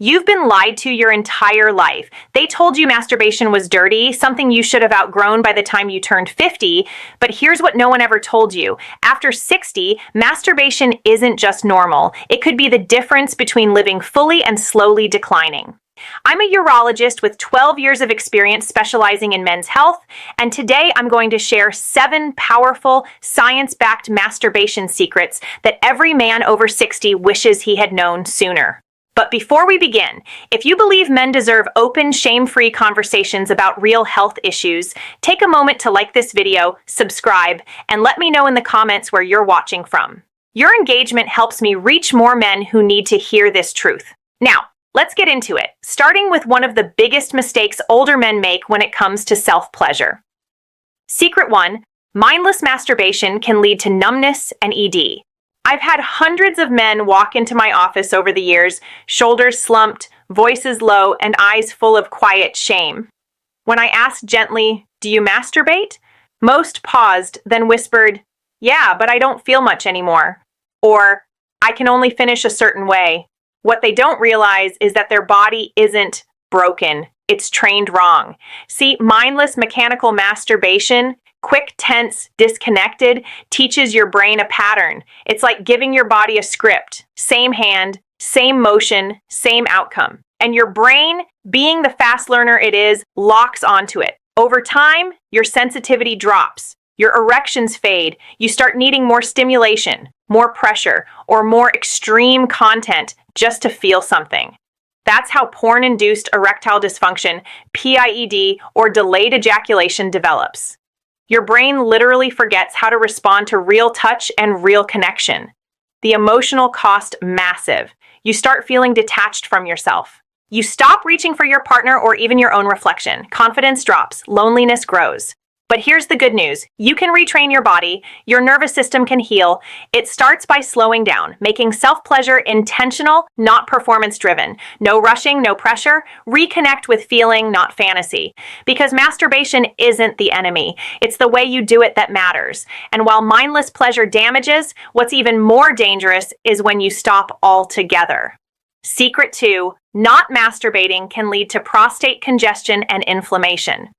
You've been lied to your entire life. They told you masturbation was dirty, something you should have outgrown by the time you turned 50, but here's what no one ever told you. After 60, masturbation isn't just normal. It could be the difference between living fully and slowly declining. I'm a urologist with 12 years of experience specializing in men's health, and today I'm going to share 7 powerful, science-backed masturbation secrets that every man over 60 wishes he had known sooner. But before we begin, if you believe men deserve open, shame-free conversations about real health issues, take a moment to like this video, subscribe, and let me know in the comments where you're watching from. Your engagement helps me reach more men who need to hear this truth. Now, let's get into it, starting with one of the biggest mistakes older men make when it comes to self-pleasure. Secret 1, mindless masturbation can lead to numbness and ED. I've had hundreds of men walk into my office over the years, shoulders slumped, voices low, and eyes full of quiet shame. When I asked gently, "Do you masturbate?" most paused, then whispered, "Yeah, but I don't feel much anymore." Or, "I can only finish a certain way." What they don't realize is that their body isn't broken. It's trained wrong. See, mindless mechanical masturbation, quick, tense, disconnected, teaches your brain a pattern. It's like giving your body a script. Same hand, same motion, same outcome. And your brain, being the fast learner it is, locks onto it. Over time, your sensitivity drops. Your erections fade. You start needing more stimulation, more pressure, or more extreme content just to feel something. That's how porn-induced erectile dysfunction, PIED, or delayed ejaculation develops. Your brain literally forgets how to respond to real touch and real connection. The emotional cost, massive. You start feeling detached from yourself. You stop reaching for your partner or even your own reflection. Confidence drops. Loneliness grows. But here's the good news. You can retrain your body. Your nervous system can heal. It starts by slowing down, making self-pleasure intentional, not performance-driven. No rushing, no pressure. Reconnect with feeling, not fantasy. Because masturbation isn't the enemy. It's the way you do it that matters. And while mindless pleasure damages, what's even more dangerous is when you stop altogether. Secret 2, not masturbating can lead to prostate congestion and inflammation.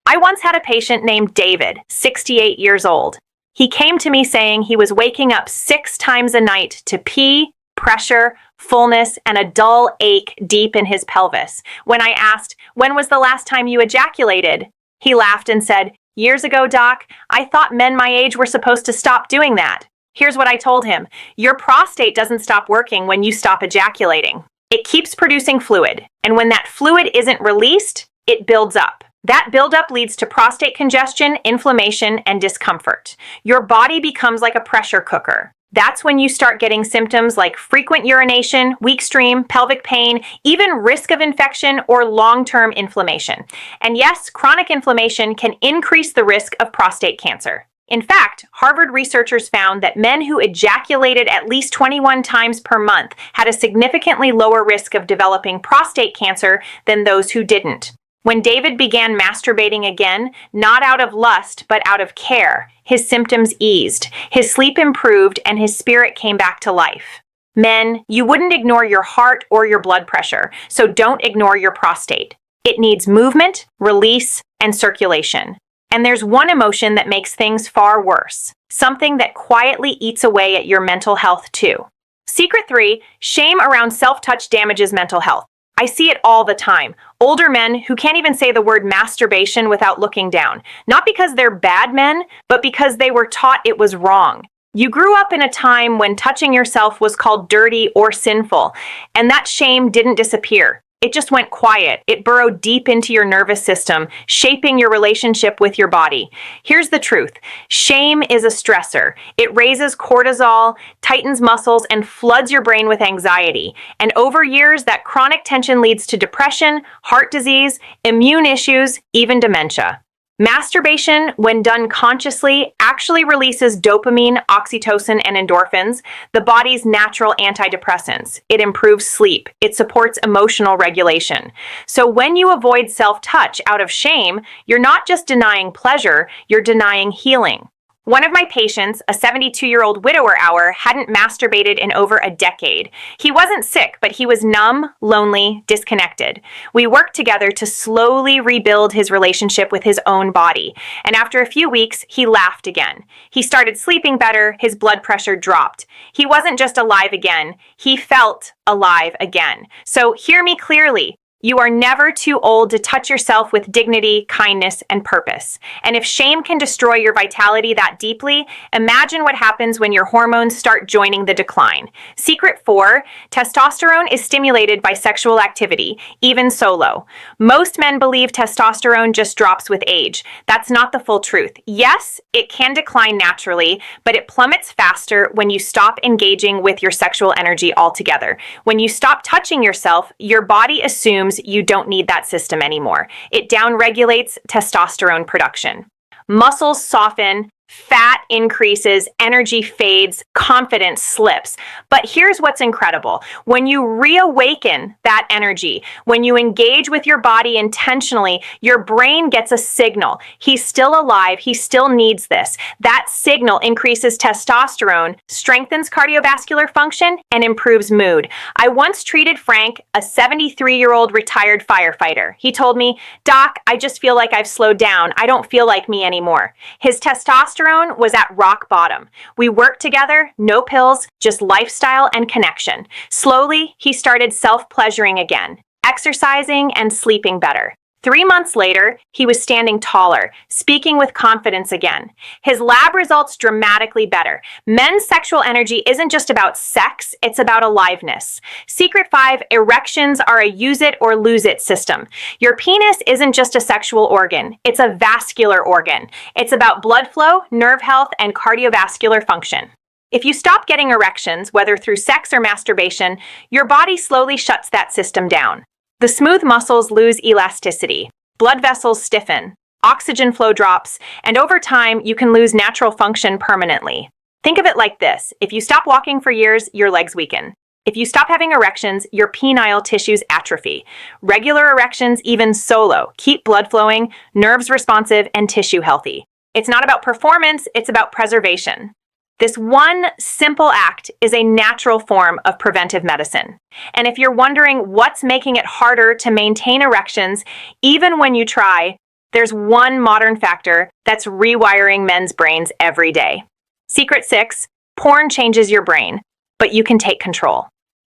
I once had a patient named David, 68 years old. He came to me saying he was waking up 6 times a night to pee, pressure, fullness, and a dull ache deep in his pelvis. When I asked, "When was the last time you ejaculated?" he laughed and said, "Years ago, doc, I thought men my age were supposed to stop doing that." Here's what I told him. Your prostate doesn't stop working when you stop ejaculating. It keeps producing fluid, and when that fluid isn't released, it builds up. That buildup leads to prostate congestion, inflammation, and discomfort. Your body becomes like a pressure cooker. That's when you start getting symptoms like frequent urination, weak stream, pelvic pain, even risk of infection or long-term inflammation. And yes, chronic inflammation can increase the risk of prostate cancer. In fact, Harvard researchers found that men who ejaculated at least 21 times per month had a significantly lower risk of developing prostate cancer than those who didn't. When David began masturbating again, not out of lust, but out of care, his symptoms eased, his sleep improved, and his spirit came back to life. Men, you wouldn't ignore your heart or your blood pressure, so don't ignore your prostate. It needs movement, release, and circulation. And there's one emotion that makes things far worse, something that quietly eats away at your mental health too. Secret 3, shame around self-touch damages mental health. I see it all the time. Older men who can't even say the word masturbation without looking down. Not because they're bad men, but because they were taught it was wrong. You grew up in a time when touching yourself was called dirty or sinful, and that shame didn't disappear. It just went quiet. It burrowed deep into your nervous system, shaping your relationship with your body. Here's the truth. Shame is a stressor. It raises cortisol, tightens muscles, and floods your brain with anxiety. And over years, that chronic tension leads to depression, heart disease, immune issues, even dementia. Masturbation, when done consciously, actually releases dopamine, oxytocin, and endorphins, the body's natural antidepressants. It improves sleep. It supports emotional regulation. So when you avoid self-touch out of shame, you're not just denying pleasure, you're denying healing. One of my patients, a 72-year-old widower hour, hadn't masturbated in over a decade. He wasn't sick, but he was numb, lonely, disconnected. We worked together to slowly rebuild his relationship with his own body. And after a few weeks, he laughed again. He started sleeping better, his blood pressure dropped. He wasn't just alive again, he felt alive again. So hear me clearly. You are never too old to touch yourself with dignity, kindness, and purpose. And if shame can destroy your vitality that deeply, imagine what happens when your hormones start joining the decline. Secret 4, testosterone is stimulated by sexual activity, even solo. Most men believe testosterone just drops with age. That's not the full truth. Yes, it can decline naturally, but it plummets faster when you stop engaging with your sexual energy altogether. When you stop touching yourself, your body assumes you don't need that system anymore. It downregulates testosterone production. Muscles soften, fat increases, energy fades, confidence slips. But here's what's incredible. When you reawaken that energy, when you engage with your body intentionally, your brain gets a signal. He's still alive. He still needs this. That signal increases testosterone, strengthens cardiovascular function, and improves mood. I once treated Frank, a 73-year-old retired firefighter. He told me, "Doc, I just feel like I've slowed down. I don't feel like me anymore." His testosterone was at rock bottom. We worked together, no pills, just lifestyle and connection. Slowly, he started self-pleasuring again, exercising and sleeping better. 3 months later, he was standing taller, speaking with confidence again. His lab results dramatically better. Men's sexual energy isn't just about sex, it's about aliveness. Secret 5, erections are a use it or lose it system. Your penis isn't just a sexual organ, it's a vascular organ. It's about blood flow, nerve health, and cardiovascular function. If you stop getting erections, whether through sex or masturbation, your body slowly shuts that system down. The smooth muscles lose elasticity, blood vessels stiffen, oxygen flow drops, and over time, you can lose natural function permanently. Think of it like this. If you stop walking for years, your legs weaken. If you stop having erections, your penile tissues atrophy. Regular erections, even solo, keep blood flowing, nerves responsive, and tissue healthy. It's not about performance, it's about preservation. This one simple act is a natural form of preventive medicine. And if you're wondering what's making it harder to maintain erections, even when you try, there's one modern factor that's rewiring men's brains every day. Secret 6, porn changes your brain, but you can take control.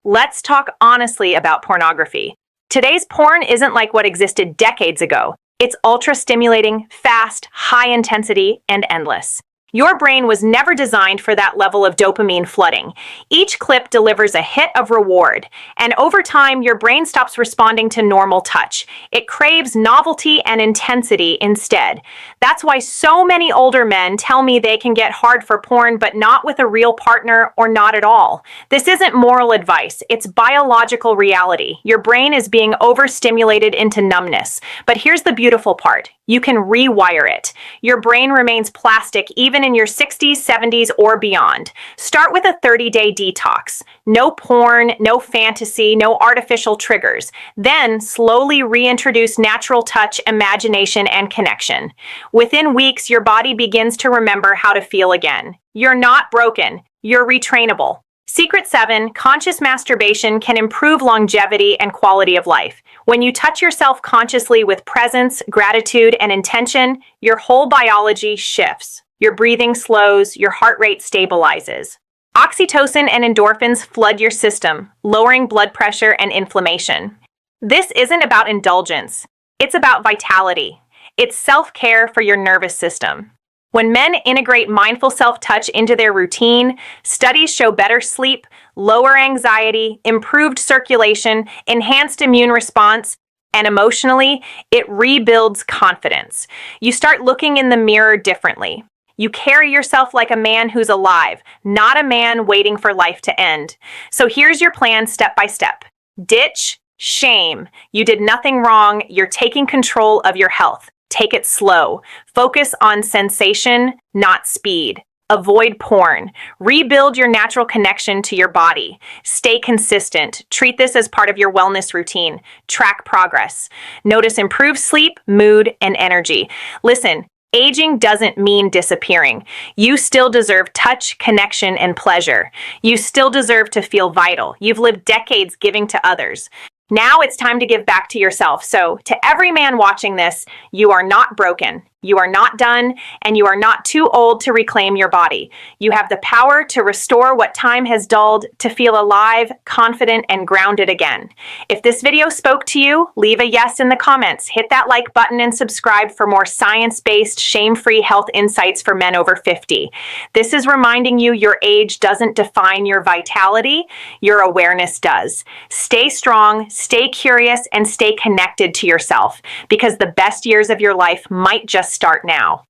Let's talk honestly about pornography. Today's porn isn't like what existed decades ago. It's ultra-stimulating, fast, high intensity, and endless. Your brain was never designed for that level of dopamine flooding. Each clip delivers a hit of reward, and over time, your brain stops responding to normal touch. It craves novelty and intensity instead. That's why so many older men tell me they can get hard for porn, but not with a real partner or not at all. This isn't moral advice, it's biological reality. Your brain is being overstimulated into numbness. But here's the beautiful part. You can rewire it. Your brain remains plastic even in your 60s, 70s, or beyond. Start with a 30-day detox. No porn, no fantasy, no artificial triggers. Then slowly reintroduce natural touch, imagination, and connection. Within weeks, your body begins to remember how to feel again. You're not broken. You're retrainable. Secret 7, conscious masturbation can improve longevity and quality of life. When you touch yourself consciously with presence, gratitude, and intention, your whole biology shifts. Your breathing slows, your heart rate stabilizes. Oxytocin and endorphins flood your system, lowering blood pressure and inflammation. This isn't about indulgence. It's about vitality. It's self-care for your nervous system. When men integrate mindful self-touch into their routine, studies show better sleep, lower anxiety, improved circulation, enhanced immune response, and emotionally, it rebuilds confidence. You start looking in the mirror differently. You carry yourself like a man who's alive, not a man waiting for life to end. So here's your plan step by step. Ditch shame. You did nothing wrong. You're taking control of your health. Take it slow. Focus on sensation, not speed. Avoid porn. Rebuild your natural connection to your body. Stay consistent. Treat this as part of your wellness routine. Track progress. Notice improved sleep, mood, and energy. Listen, Aging doesn't mean disappearing. You still deserve touch, connection, and pleasure. You still deserve to feel vital. You've lived decades giving to others. Now it's time to give back to yourself. So, to every man watching this, you are not broken. You are not done, and you are not too old to reclaim your body. You have the power to restore what time has dulled, to feel alive, confident, and grounded again. If this video spoke to you, leave a yes in the comments. Hit that like button and subscribe for more science-based, shame-free health insights for men over 50. This is reminding you your age doesn't define your vitality, your awareness does. Stay strong, stay curious, and stay connected to yourself, because the best years of your life might just start now.